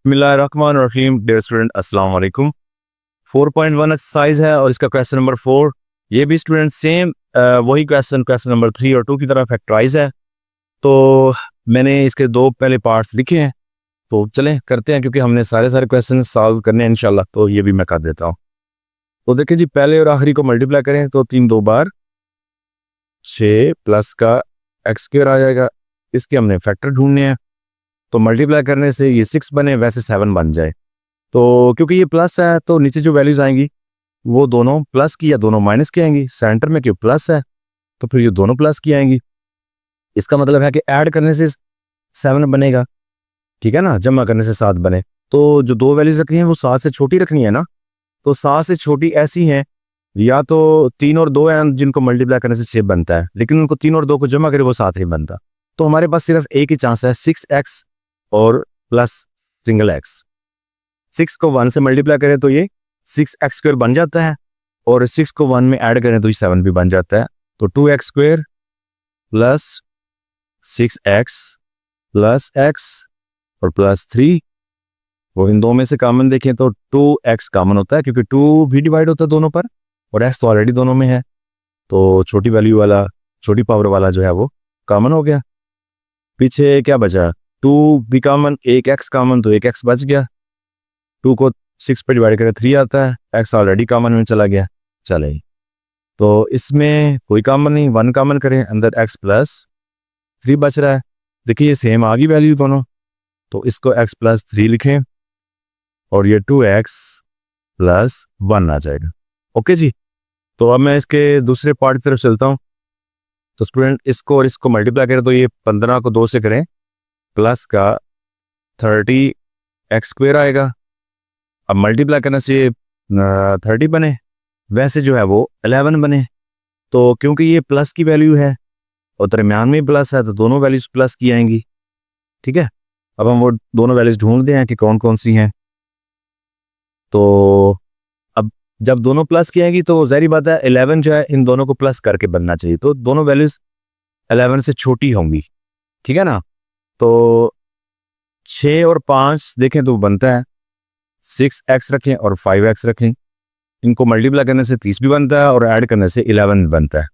बिस्मिल्लाहिर्रहमानिर्रहीम। Dear student, अस्सलाम वालेकुम। 4.1 एक्सरसाइज है और इसका क्वेश्चन नंबर 4। ये भी स्टूडेंट सेम वही क्वेश्चन नंबर 3 और 2 की तरह फैक्टराइज है। तो मैंने इसके दो पहले पार्ट्स लिखे हैं, तो चलें करते हैं, क्योंकि हमने सारे क्वेश्चन सॉल्व करने हैं इंशाल्लाह। तो ये भी मैं कर देता हूँ। तो देखिए जी, पहले और आखिरी को मल्टीप्लाई करें तो 3 2 बार 6 प्लस का एक्स स्क्वायर आ जाएगा। इसके हमने फैक्टर ढूंढने हैं, तो मल्टीप्लाई करने से ये 6 बने, वैसे 7 बन जाए। तो क्योंकि ये प्लस है तो नीचे जो वैल्यूज आएंगी वो दोनों प्लस की या दोनों माइनस की आएंगी। सेंटर में क्यों प्लस है तो फिर ये दोनों प्लस की आएंगी। इसका मतलब है कि ऐड करने से 7 बनेगा, ठीक है ना, जमा करने से 7 बने। तो जो दो वैल्यूज रखनी है वो 7 से छोटी रखनी है ना। तो 7 से छोटी ऐसी हैं, या तो 3 और 2 हैं जिनको मल्टीप्लाई करने से 6 बनता है, लेकिन उनको 3 और 2 को जमा करे वो 7 ही बनता। तो हमारे पास सिर्फ एक ही चांस है, 6x और प्लस सिंगल x। 6 को 1 से मल्टीप्लाई करें तो ये 6x स्क्वायर बन जाता है, और 6 को 1 में ऐड करें तो ये 7 भी बन जाता है। तो 2x square plus 6x plus x और प्लस 3, वो इन दो में से कॉमन देखें तो 2x कॉमन होता है, क्योंकि 2 भी डिवाइड होता है दोनों पर और x तो ऑलरेडी दोनों में है। तो छोटी वैल्यू वाला, छोटी पावर वाला जो है वो कॉमन हो गया। पीछे क्या बचा, 2 भी कॉमन, एक x कॉमन, तो एक x बच गया। 2 को 6 पे डिवाइड करें 3 आता है, x ऑलरेडी कॉमन में चला गया। चले, तो इसमें कोई कॉमन नहीं, 1 कॉमन करें, अंदर x प्लस 3 बच रहा है। देखिए ये सेम आ गई वैल्यू दोनों, तो इसको x प्लस 3 लिखें और ये 2x प्लस 1 आ जाएगा। ओके जी। तो अब मैं इसके दूसरे पार्ट की तरफ चलता हूँ। तो स्टूडेंट इसको और इसको मल्टीप्लाई करें तो ये 15 को 2 से करें, प्लस का 30x स्क्वायर आएगा। अब मल्टीप्लाई करने से 30 बने, वैसे जो है वो 11 बने। तो क्योंकि ये प्लस की वैल्यू है और दरमियान में प्लस है, तो दोनों वैल्यूज प्लस की आएंगी, ठीक है। अब हम वो दोनों वैल्यूज ढूंढते हैं कि कौन कौन सी हैं। तो अब जब दोनों प्लस की आएंगी तो ज़ाहिर बात है 11 जो है इन दोनों को प्लस करके बनना चाहिए, तो दोनों वैल्यूज 11 से छोटी होंगी, ठीक है ना। तो 6 और 5 देखें तो बनता है 6x रखें और 5x रखें, इनको मल्टीप्लाई करने से 30 भी बनता है और ऐड करने से 11 बनता है।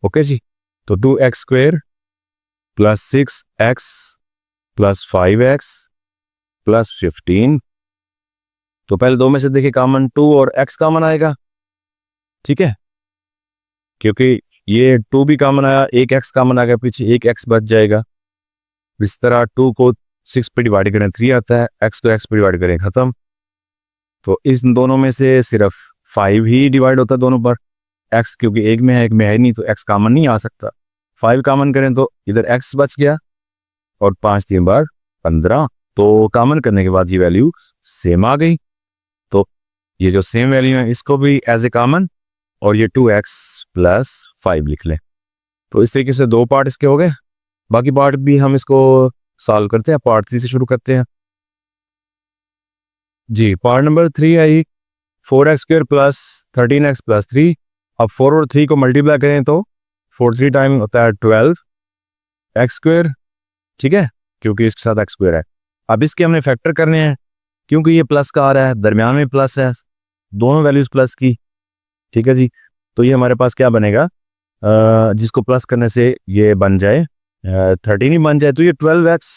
ओके जी। तो 2x square plus 6x plus 5x plus 15। तो पहले दो में से देखिए कॉमन 2 और x कॉमन आएगा, ठीक है, क्योंकि ये 2 भी कॉमन आया, एक x कॉमन आ गया, पीछे एक x बच जाएगा। इस तरह 2 को 6 पे डिवाइड करें 3 आता है, x को x पे डिवाइड करें खत्म। तो इस दोनों में से सिर्फ 5 ही डिवाइड होता है दोनों पर, x क्योंकि एक में है एक में है नहीं, तो x कॉमन नहीं आ सकता। 5 कॉमन करें तो इधर x बच गया और 5 3 बार 15। तो कॉमन करने के बाद ये वैल्यू सेम आ गई। तो ये जो सेम वैल्यू है इसको भी एज ए कॉमन और ये 2x प्लस 5 लिख लें। तो इस तरीके से दो पार्ट इसके हो गए। बाकी पार्ट भी हम इसको सॉल्व करते हैं, पार्ट 3 से शुरू करते हैं जी। पार्ट नंबर 3 है 4x square plus 13x plus 3। अब 4 और 3 को मल्टीप्लाई करें तो 4 3 टाइम होता है 12x स्क्वायर, ठीक है, क्योंकि इसके साथ x स्क्वायर है। अब इसके हमने फैक्टर करने हैं, क्योंकि ये प्लस का आ रहा है, दरमियान में प्लस है, दोनों वैल्यूज प्लस की, ठीक है जी। तो ये हमारे पास क्या बनेगा, जिसको प्लस करने से ये बन जाए 13 ही बन जाए, तो ये 12x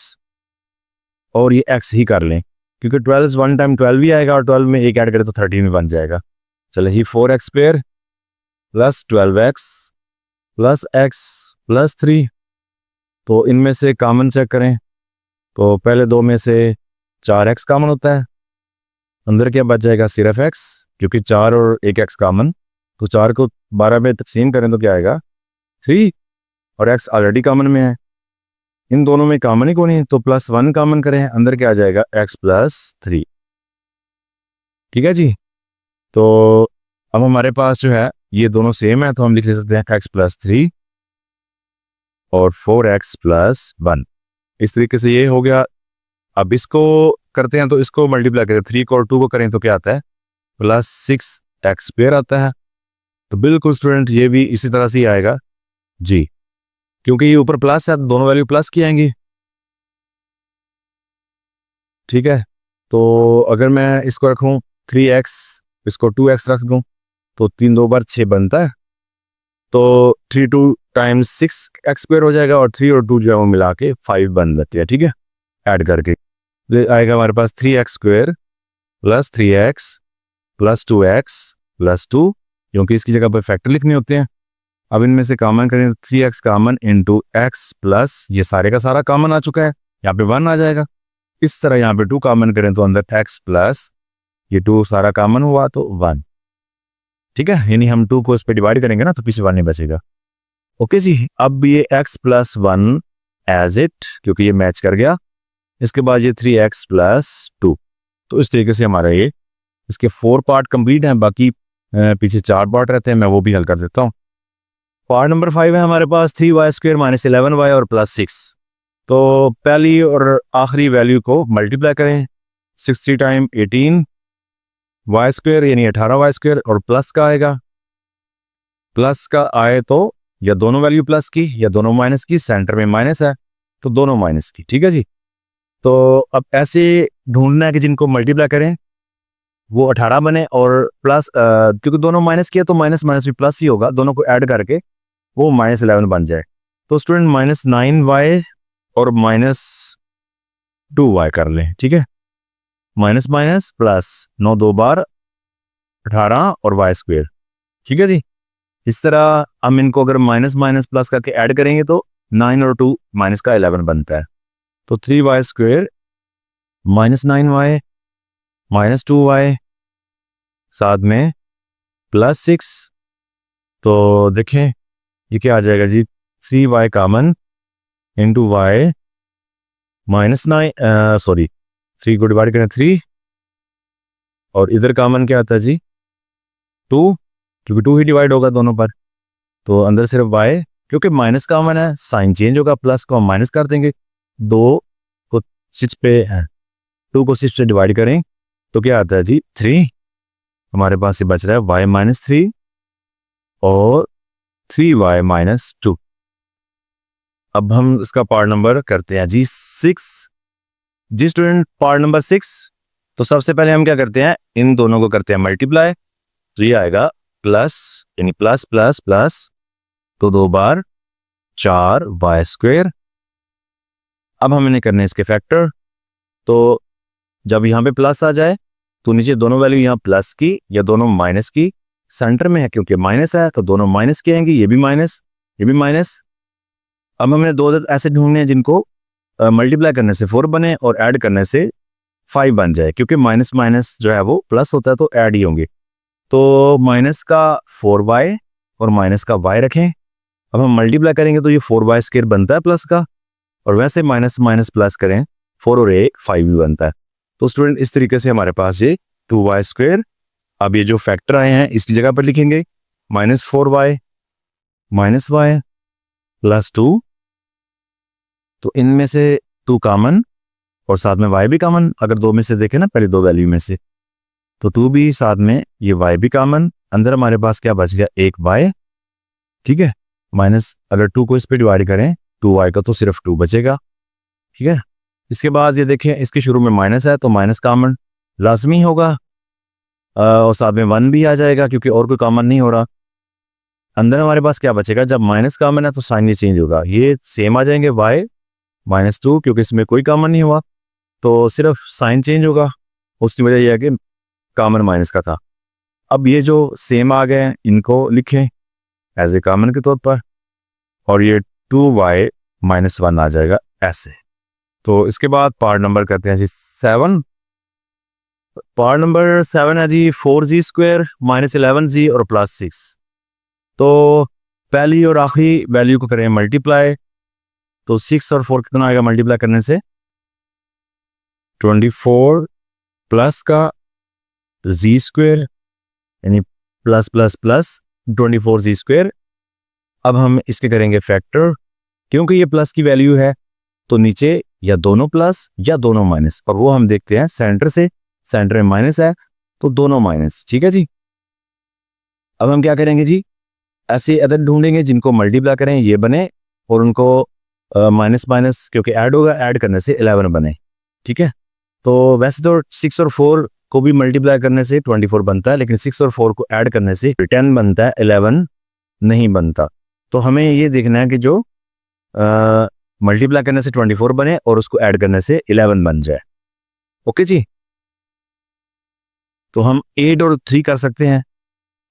और ये x ही कर लें, क्योंकि 12 1 टाइम 12 ही आएगा और 12 में एक ऐड करें तो 13 में बन जाएगा। चले ही 4x square plus 12x plus x plus 3। तो इनमें से कॉमन चेक करें तो पहले दो में से 4x कॉमन होता है, अंदर क्या बच जाएगा सिर्फ x, क्योंकि 4 और एक x कॉमन, तो 4 को 12 में तकसीम करें तो क्या आएगा 3, और x ऑलरेडी कॉमन में है, इन दोनों में कॉमन ही कौन है, तो प्लस 1 कॉमन करें, अंदर क्या आ जाएगा x प्लस 3, ठीक है जी। तो अब हमारे पास जो है ये दोनों सेम है, तो हम लिख सकते हैं x प्लस 3 और 4x प्लस 1। इस तरीके से ये हो गया। अब इसको करते हैं तो इसको मल्टीप्लाई करें, 3 को और 2 को करें तो क्या आता है प्लस 6x स्क्वायर आता है। तो बिल्कुल स्टूडेंट ये भी इसी तरह से ही आएगा जी, क्योंकि ये ऊपर प्लस है तो दोनों वैल्यू प्लस की आएंगी, ठीक है। तो अगर मैं इसको रखूँ 3x, इसको 2x रख दूँ तो 3 2 बार 6 बनता है। तो 3 2 टाइम्स 6x स्क्वायर हो जाएगा और 3 और 2 जो है वो मिला के 5 बन जाती है। ठीक है, ऐड करके आएगा हमारे पास 3x square plus 3x plus 2x plus 2, क्योंकि इसकी जगह पर फैक्टर लिखने होते हैं। अब इनमें से कॉमन करें तो 3x common into x plus ये सारे का सारा कॉमन आ चुका है, यहाँ पे 1 आ जाएगा। इस तरह यहाँ पे 2 कॉमन करें तो अंदर x प्लस ये 2 सारा कॉमन हुआ तो 1। ठीक है, यानी हम 2 को इस पे डिवाइड करेंगे ना तो पीछे 1 नहीं बचेगा। ओके जी, अब ये x प्लस 1 एज इट, क्योंकि ये मैच कर गया। इसके बाद ये 3x प्लस 2। तो इस तरीके से हमारा ये इसके 4 पार्ट कंप्लीट हैं, बाकी पीछे 4 पार्ट रहते हैं, मैं वो भी हल कर देता हूँ। पार्ट नंबर 5 है हमारे पास 3y स्क्वायर माइनस 11y और प्लस 6। तो पहली और आखिरी वैल्यू को मल्टीप्लाई करें, 60 टाइम 18 y स्क्वायर यानी 18y स्क्वायर और प्लस का आएगा। प्लस का आए तो या दोनों वैल्यू प्लस की या दोनों माइनस की, सेंटर में माइनस है तो दोनों माइनस की। ठीक है जी, तो अब ऐसे ढूंढना है कि जिनको मल्टीप्लाई करें वो 18 बने और प्लस क्योंकि दोनों माइनस किया तो माइनस माइनस भी प्लस ही होगा, दोनों को ऐड करके वो माइनस 11 बन जाए। तो स्टूडेंट माइनस 9y और माइनस 2y कर लें। ठीक है, माइनस माइनस प्लस 9 2 बार 18 और y स्क्वायर। ठीक है जी, इस तरह हम इनको अगर माइनस माइनस प्लस करके ऐड करेंगे तो 9 और 2 माइनस का 11 बनता है। तो 3y square minus 9y minus 2y साथ में प्लस 6। तो देखें ये क्या आ जाएगा जी, 3y common into Y minus 9 sorry 3 को डिवाइड करें 3 और इधर कॉमन क्या आता है जी 2, क्योंकि 2 ही डिवाइड होगा दोनों पर। तो अंदर सिर्फ y, क्योंकि माइनस कॉमन है साइन चेंज होगा, प्लस को हम माइनस कर देंगे। 2 को 6 पे 2 को 6 से डिवाइड करें तो क्या आता है जी 3। हमारे पास ये बच रहा है y माइनस 3 और 3y माइनस 2। अब हम इसका पार्ट नंबर करते हैं जी 6। जी स्टूडेंट, पार्ट नंबर 6, तो सबसे पहले हम क्या करते हैं, इन दोनों को करते हैं मल्टीप्लाई। तो ये आएगा प्लस यानी प्लस प्लस प्लस तो 2 बार 4y स्क्वायर। अब हम इन्हें करने इसके फैक्टर। तो जब यहाँ पे प्लस आ जाए तो नीचे दोनों वैल्यू यहाँ प्लस की या दोनों माइनस की, सेंटर में है क्योंकि माइनस है तो दोनों माइनस के आएंगे, ये भी माइनस ये भी माइनस। अब हमने 2 अदद ऐसे ढूंढने हैं जिनको मल्टीप्लाई करने से 4 बने और ऐड करने से 5 बन जाए, क्योंकि माइनस माइनस जो है वो प्लस होता है तो ऐड ही होंगे। तो माइनस का 4y और माइनस का y रखें। अब हम मल्टीप्लाई करेंगे तो ये 4y स्क्वायर बनता है प्लस का, और वैसे माइनस माइनस प्लस करें 4 और 1 5 भी बनता है। तो स्टूडेंट इस तरीके से हमारे पास ये 2y स्क्वायर, अब ये जो फैक्टर आए हैं इसकी जगह पर लिखेंगे minus 4y minus y plus 2। तो इनमें से 2 कॉमन और साथ में y भी कॉमन, अगर 2 में से देखें ना पहले 2 वैल्यू में से, तो 2 भी साथ में ये y भी कॉमन। अंदर हमारे पास क्या बच गया, एक y। ठीक है, माइनस अगर 2 को इस पे डिवाइड करें 2y का तो सिर्फ 2 बचेगा। ठीक है, इसके बाद ये देखें इसके शुरू में माइनस है तो माइनस कॉमन लाजमी होगा और साथ में 1 भी आ जाएगा क्योंकि और कोई कॉमन नहीं हो रहा। अंदर हमारे पास क्या बचेगा, जब माइनस कॉमन है तो साइन ये चेंज होगा, ये सेम आ जाएंगे y माइनस 2, क्योंकि इसमें कोई कॉमन नहीं हुआ तो सिर्फ साइन चेंज होगा। उसकी वजह यह है कि कॉमन माइनस का था। अब ये जो सेम आ गए इनको लिखें एज ए कॉमन के तौर पर, और ये 2y माइनस 1 आ जाएगा ऐसे। तो इसके बाद पार्ट नंबर करते हैं जी 7। पार्ट नंबर 7 है जी 4g स्क्वायर माइनस 11g और प्लस 6। तो पहली और आखिरी वैल्यू को करें मल्टीप्लाई। तो 6 और 4 कितना आएगा मल्टीप्लाई करने से, 24 प्लस का जी स्क्वायर यानी plus plus plus 24g square. अब हम इसके करेंगे फैक्टर, क्योंकि ये प्लस की वैल्यू है तो नीचे या दोनों प्लस या दोनों माइनस, और वो हम देखते हैं सेंटर से, सेंटर में माइनस है तो दोनों माइनस। ठीक है जी, अब हम क्या करेंगे जी, ऐसे अदद ढूंढेंगे जिनको मल्टीप्लाई करें ये बने और उनको माइनस माइनस क्योंकि ऐड होगा, ऐड करने से 11 बने। ठीक है, तो वैसे तो 6 और 4 को भी मल्टीप्लाई करने से 24 बनता है, लेकिन 6 और 4 को ऐड करने से 10 बनता है, 11 नहीं बनता। तो हमें ये देखना है कि जो मल्टीप्लाई करने से 24 बने और उसको ऐड करने से 11 बन जाए। ओके जी, तो हम 8 और 3 कर सकते हैं।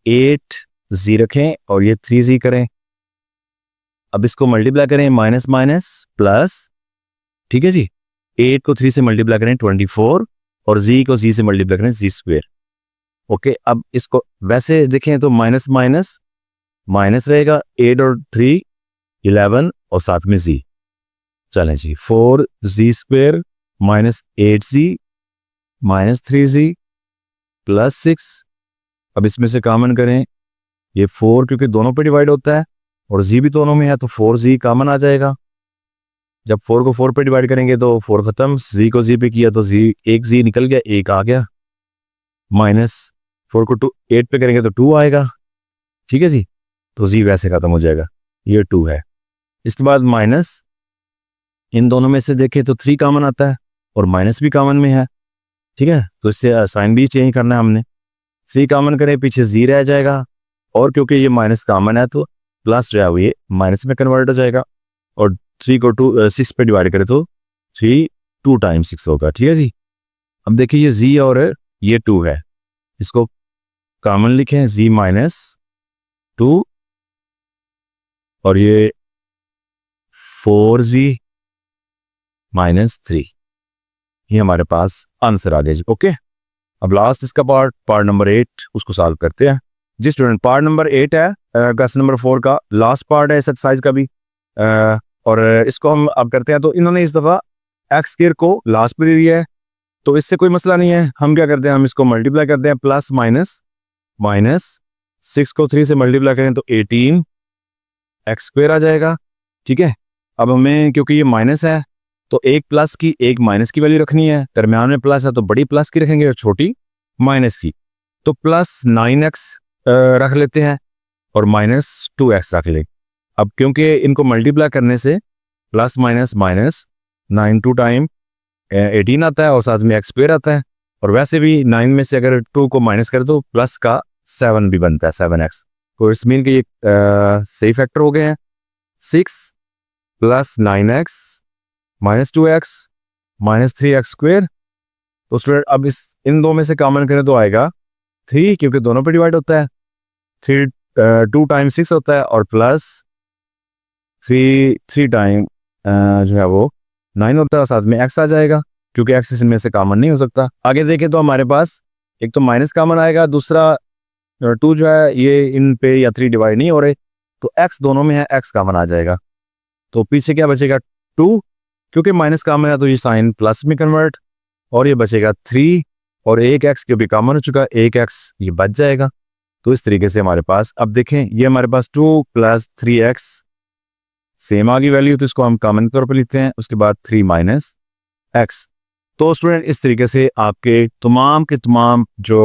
8 जी रखें और ये 3 जी करें। अब इसको मल्टीप्लाई करें, माइनस माइनस प्लस, ठीक है जी। 8 को 3 से मल्टीप्लाई करें 24 और जी को जी से मल्टीप्लाई करें जी स्क्वेयर। ओके, अब इसको वैसे देखें तो माइनस माइनस माइनस रहेगा, 8 और 3 11 और साथ में जी। चलें जी, 4 जी स्क्वेयर माइनस 8 जी माइनस 3 जी प्लस 6। अब इसमें से कॉमन करें, ये 4 क्योंकि दोनों पे डिवाइड होता है और जी भी दोनों में है तो 4 जी कॉमन आ जाएगा। जब 4 को 4 पे डिवाइड करेंगे तो 4 खत्म, जी को जी पे किया तो जी, एक जी निकल गया, एक आ गया। माइनस 4 को 8 पे करेंगे तो 2 आएगा, ठीक है जी। तो जी वैसे खत्म हो जाएगा, ये 2 है। इसके बाद माइनस, इन दोनों में से देखें तो 3 कॉमन आता है और माइनस भी कॉमन में है, ठीक है। तो इससे साइन भी चेंज करना है हमने। 3 कॉमन करें, पीछे जी रह जाएगा और क्योंकि ये माइनस कॉमन है तो प्लस जो है वो ये माइनस में कन्वर्ट हो जाएगा। और 3 को 6 पे डिवाइड करें तो 3 2 टाइम्स 6 होगा, ठीक है जी। अब देखिए ये जी और ये 2 है, इसको कॉमन लिखें, जी माइनस 2 और ये 4 जी माइनस 3, ये हमारे पास आंसर आ गया जी। ओके, अब लास्ट इसका पार्ट नंबर 8 उसको सॉल्व करते हैं जी। स्टूडेंट, पार्ट नंबर 8 है क्वेश्चन नंबर 4 का, लास्ट पार्ट है इस एक्सरसाइज का भी। और इसको हम अब करते हैं। तो इन्होंने इस दफ़ा एक्स स्क्वायर को लास्ट पे दे दिया है, तो इससे कोई मसला नहीं है। हम क्या करते हैं, हम इसको मल्टीप्लाई करते हैं, प्लस माइनस माइनस 6 को 3 से मल्टीप्लाई करें तो 18 एक्स स्क्वायर आ जाएगा, ठीक है। अब हमें क्योंकि ये माइनस है तो एक प्लस की एक माइनस की वैल्यू रखनी है, दरम्यान में प्लस है तो बड़ी प्लस की रखेंगे और छोटी माइनस की। तो प्लस 9x रख लेते हैं और माइनस 2x रख लें। अब क्योंकि इनको मल्टीप्लाई करने से प्लस माइनस माइनस 9 2 टाइम 18 आता है और साथ में एक्स स्क्वायर आता है। और वैसे भी 9 में से अगर 2 को माइनस कर दो प्लस का 7 भी बनता है, 7x। तो इट्स मीन कि ये सही फैक्टर हो गए हैं। 6 plus 9x minus 2x minus 3x square. तो स्टूडेंट अब इन दो में से कॉमन करें तो आएगा 3, क्योंकि दोनों पे डिवाइड होता है। 2 टाइम 6 होता है और प्लस 3 टाइम जो है वो 9 होता है और साथ में x आ जाएगा, क्योंकि x इनमें से कॉमन नहीं हो सकता। आगे देखें तो हमारे पास एक तो माइनस कॉमन आएगा, दूसरा 2 जो है ये इन पे या 3 डिवाइड नहीं हो रहे, तो x दोनों में है, x कॉमन आ जाएगा। तो पीछे क्या बचेगा 2, क्योंकि माइनस कॉमन है तो ये साइन प्लस में कन्वर्ट, और ये बचेगा 3 और एक x क्योंकि कॉमन हो चुका, एक x ये बच जाएगा। तो इस तरीके से हमारे पास अब देखें ये हमारे पास 2 प्लस 3x सेम आ गई वैल्यू, तो इसको हम कॉमन तौर पर लिखते हैं। उसके बाद 3 माइनस एक्स। तो स्टूडेंट इस तरीके से आपके तमाम के तमाम जो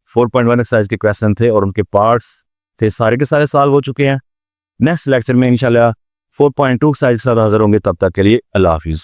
4.1 एक्सरसाइज के क्वेश्चन थे और उनके पार्ट्स थे सारे के सारे सॉल्व हो चुके हैं। नेक्स्ट लेक्चर में इंशाल्लाह 4.2 एक्सरसाइज के साथ हाजिर होंगे, तब तक के लिए अल्लाह हाफिज़।